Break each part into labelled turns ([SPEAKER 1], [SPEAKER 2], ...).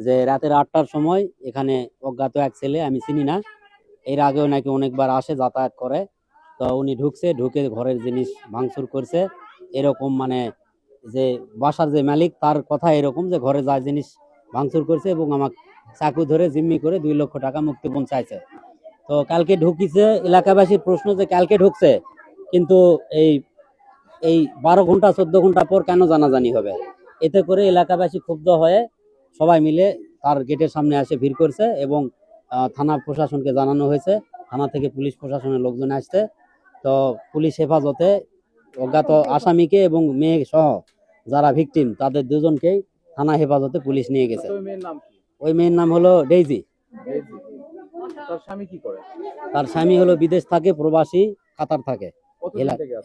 [SPEAKER 1] যে রাতের 8টার সময় এখানে অজ্ঞাত এক ছেলে, আমি চিনি না, এর আগেও নাকি অনেকবার আসে, যাতায়াত করে। তো উনি ঢুকে ঘরের জিনিস ভাঙচুর করছে, এরকম মানে যে বাসার যে মালিক তার কথা এরকম যে ঘরে যা জিনিস ভাঙচুর করছে এবং আমাকে চাকু ধরে জিম্মি করে 2 লক্ষ টাকা মুক্তিপণ চাইছে। তো কালকে ঢুকিছে, এলাকাবাসীর প্রশ্ন যে কালকে ঢুকছে, কিন্তু এই এই 12 ঘন্টা 14 ঘন্টা পর কেন জানাজানি হবে? এতে করে এলাকাবাসী ক্ষুব্ধ হয়ে সবাই মিলে তার গেটের সামনে এসে ভিড় করছে এবং থানা প্রশাসনকে জানানো হয়েছে। থানা থেকে পুলিশ প্রশাসনের লোকজন আসছে। তো পুলিশ হেফাজতে অজ্ঞাত আসামিকে এবং মেয়ে সহ যারা ভিকটিম তাদের দুজনকেই থানা হেফাজতে পুলিশ নিয়ে গেছে। ওই মেয়ের নাম হলো ডেইজি। তার স্বামী হলো বিদেশ থাকে, প্রবাসী, কাতার থাকে।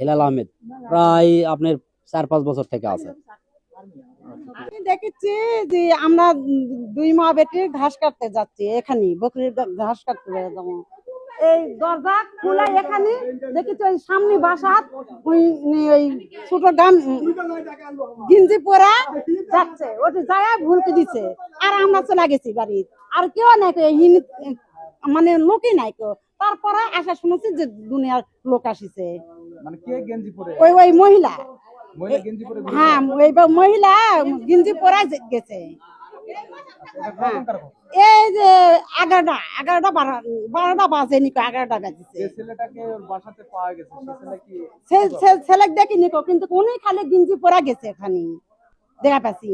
[SPEAKER 1] হেলাল আহমেদ প্রায় আপনার 4-5 বছর থেকে আছে।
[SPEAKER 2] আমি দেখেছি যে আমরা দুই মা বেটি ঘাস কাটতে যাচ্ছি, এখানে বকরির ঘাস কাটতে যাবো, এই দরজা খুলে এখানে দেখেছি ওই সামনে বাসাত ওই ছোট গান গিঞ্জি পরা যাচ্ছে, ওটা যায় ভুলকে দিচ্ছে, আর আমরা চলে গেছি বাড়ি, আর কেউ নাই মানে লোকই নাই কেউ। তারপরে আসা শুনেছি যে দুনিয়ার লোক আসিছে,
[SPEAKER 3] মানে কে গেঞ্জি পরে?
[SPEAKER 2] ওই মহিলা,
[SPEAKER 3] মহিলা গেঞ্জি পরে?
[SPEAKER 2] হ্যাঁ ওই মহিলা গিঞ্জি পরা গেছে। এই যে 11টা 12টা বাজে নিকো, 11টা বাজেছে।
[SPEAKER 3] ছেলেটাকে বাসাতে পাওয়া গেছে,
[SPEAKER 2] ছেলে দেখি নিকো, কিন্তু উনি খালি গিঞ্জি পরা গেছে, এখানে দেখা পাচ্ছি।